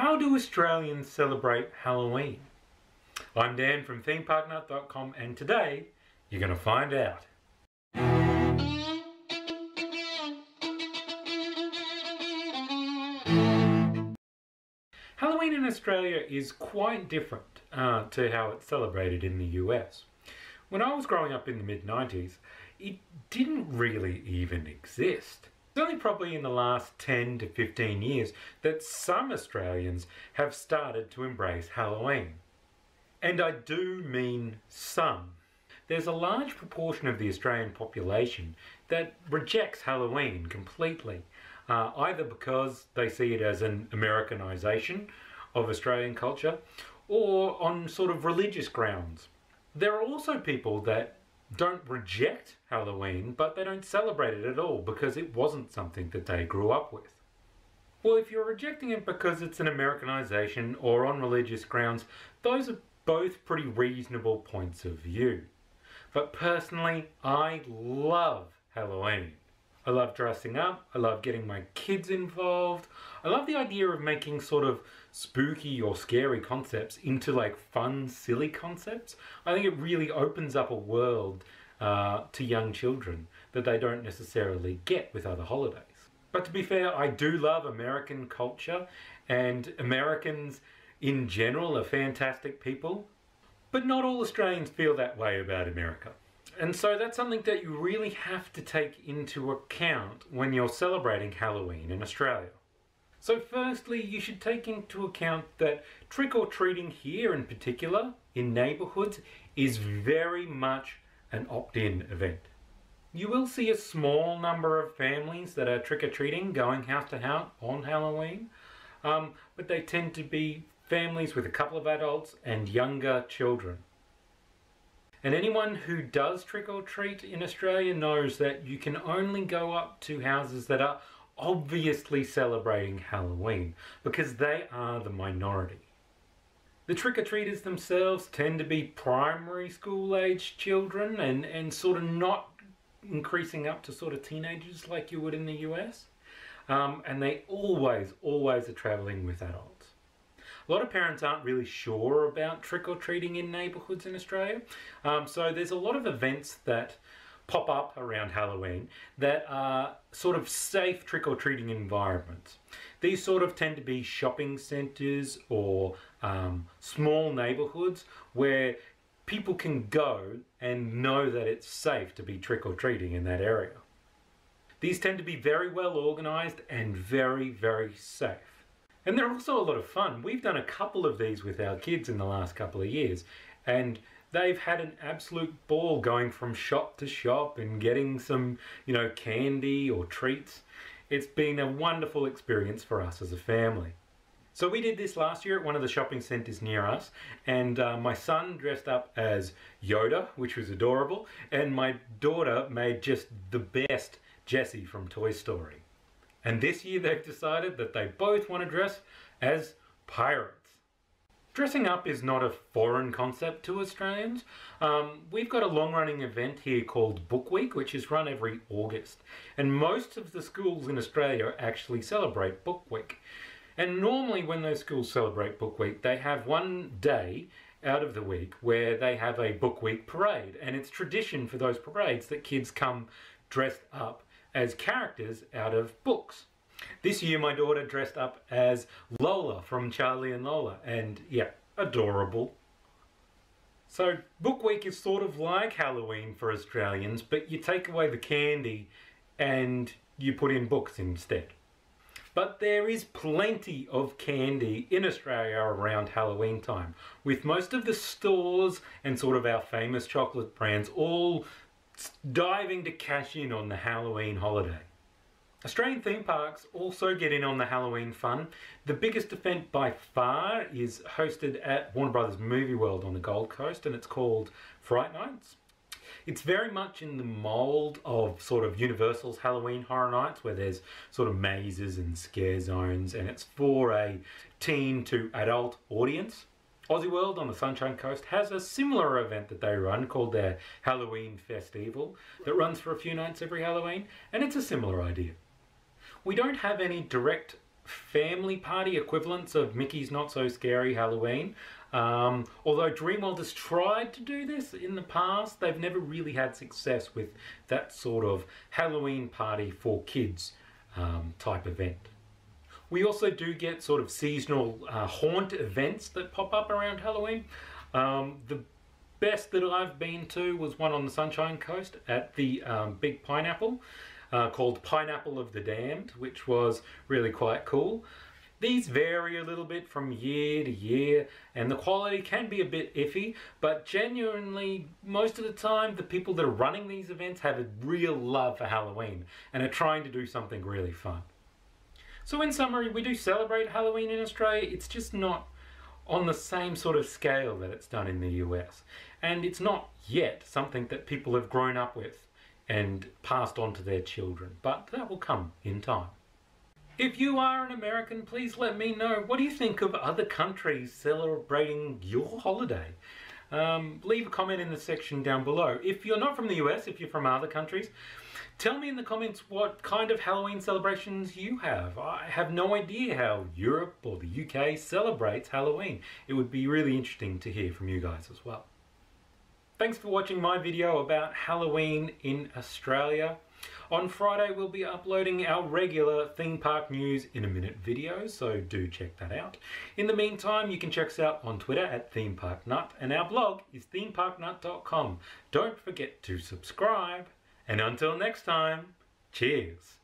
How do Australians celebrate Halloween? I'm Dan from themeparknut.com and today you're going to find out. Halloween in Australia is quite different to how it's celebrated in the US. When I was growing up in the mid-90s, it didn't really even exist. It's only probably in the last 10 to 15 years that some Australians have started to embrace Halloween. And I do mean some. There's a large proportion of the Australian population that rejects Halloween completely, either because they see it as an Americanization of Australian culture or on sort of religious grounds. There are also people that don't reject Halloween, but they don't celebrate it at all because it wasn't something that they grew up with. Well, if you're rejecting it because it's an Americanization or on religious grounds, those are both pretty reasonable points of view. But personally, I love Halloween. I love dressing up, I love getting my kids involved, I love the idea of making sort of spooky or scary concepts into like fun, silly concepts. I think it really opens up a world to young children that they don't necessarily get with other holidays. But to be fair, I do love American culture, and Americans in general are fantastic people, but not all Australians feel that way about America. And so that's something that you really have to take into account when you're celebrating Halloween in Australia. So firstly, you should take into account that trick-or-treating here in particular, in neighbourhoods, is very much an opt-in event. You will see a small number of families that are trick-or-treating, going house to house on Halloween, but they tend to be families with a couple of adults and younger children. And anyone who does trick-or-treat in Australia knows that you can only go up to houses that are obviously celebrating Halloween, because they are the minority. The trick-or-treaters themselves tend to be primary school age children and sort of not increasing up to sort of teenagers like you would in the US. And they always are travelling with adults. A lot of parents aren't really sure about trick-or-treating in neighbourhoods in Australia. So there's a lot of events that pop up around Halloween that are sort of safe trick-or-treating environments. These sort of tend to be shopping centres or small neighbourhoods where people can go and know that it's safe to be trick-or-treating in that area. These tend to be very well organised and very safe. And they're also a lot of fun. We've done a couple of these with our kids in the last couple of years, and they've had an absolute ball going from shop to shop and getting some, candy or treats. It's been a wonderful experience for us as a family. So we did this last year at one of the shopping centres near us, and my son dressed up as Yoda, which was adorable, and my daughter made just the best Jessie from Toy Story. And this year they've decided that they both want to dress as pirates. Dressing up is not a foreign concept to Australians. We've got a long-running event here called Book Week, which is run every August. And most of the schools in Australia actually celebrate Book Week. And normally when those schools celebrate Book Week, they have one day out of the week where they have a Book Week parade. And it's tradition for those parades that kids come dressed up as characters out of books. This year my daughter dressed up as Lola from Charlie and Lola, and yeah, adorable. So Book Week is sort of like Halloween for Australians, but you take away the candy and you put in books instead. But there is plenty of candy in Australia around Halloween time, with most of the stores and sort of our famous chocolate brands all diving to cash in on the Halloween holiday. Australian theme parks also get in on the Halloween fun. The biggest event by far is hosted at Warner Brothers Movie World on the Gold Coast, and it's called Fright Nights. It's very much in the mould of sort of Universal's Halloween Horror Nights, where there's sort of mazes and scare zones, and it's for a teen to adult audience. Aussie World on the Sunshine Coast has a similar event that they run called their Halloween Festival that runs for a few nights every Halloween, and it's a similar idea. We don't have any direct family party equivalents of Mickey's Not So Scary Halloween. Although Dreamworld has tried to do this in the past, they've never really had success with that sort of Halloween party for kids type event. We also do get sort of seasonal haunt events that pop up around Halloween. The best that I've been to was one on the Sunshine Coast at the Big Pineapple, called Pineapple of the Damned, which was really quite cool. These vary a little bit from year to year, and the quality can be a bit iffy, but genuinely, most of the time, the people that are running these events have a real love for Halloween and are trying to do something really fun. So in summary, we do celebrate Halloween in Australia. It's just not on the same sort of scale that it's done in the US. And it's not yet something that people have grown up with and passed on to their children, but that will come in time. If you are an American, please let me know. What do you think of other countries celebrating your holiday? Leave a comment in the section down below. If you're not from the US, if you're from other countries, tell me in the comments what kind of Halloween celebrations you have. I have no idea how Europe or the UK celebrates Halloween. It would be really interesting to hear from you guys as well. Thanks for watching my video about Halloween in Australia. On Friday we'll be uploading our regular theme park news in a minute video, so do check that out. In the meantime, you can check us out on Twitter at ThemeParkNut, and our blog is themeparknut.com. Don't forget to subscribe, and until next time, cheers!